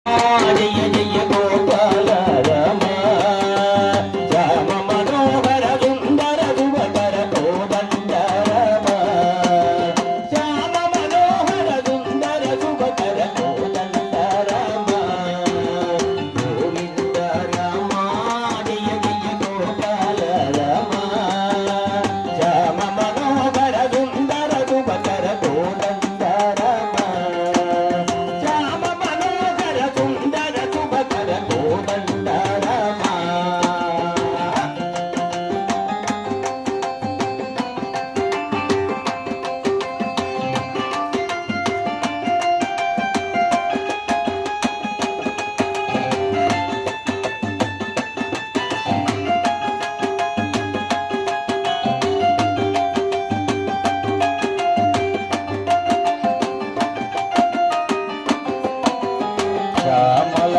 జయ జయ Gopala Rama Rama మనోహర సుందర శుభకర కోదండ Rama Rama మనోహర సుందర శుభకర కోదండ Rama Govinda Rama జయ జయ Gopala Rama Rama మనోహర సుందర శుభకర కోదండ Rama Rama మనోహర సుందర శుభకర కోదండ Rama Shyamala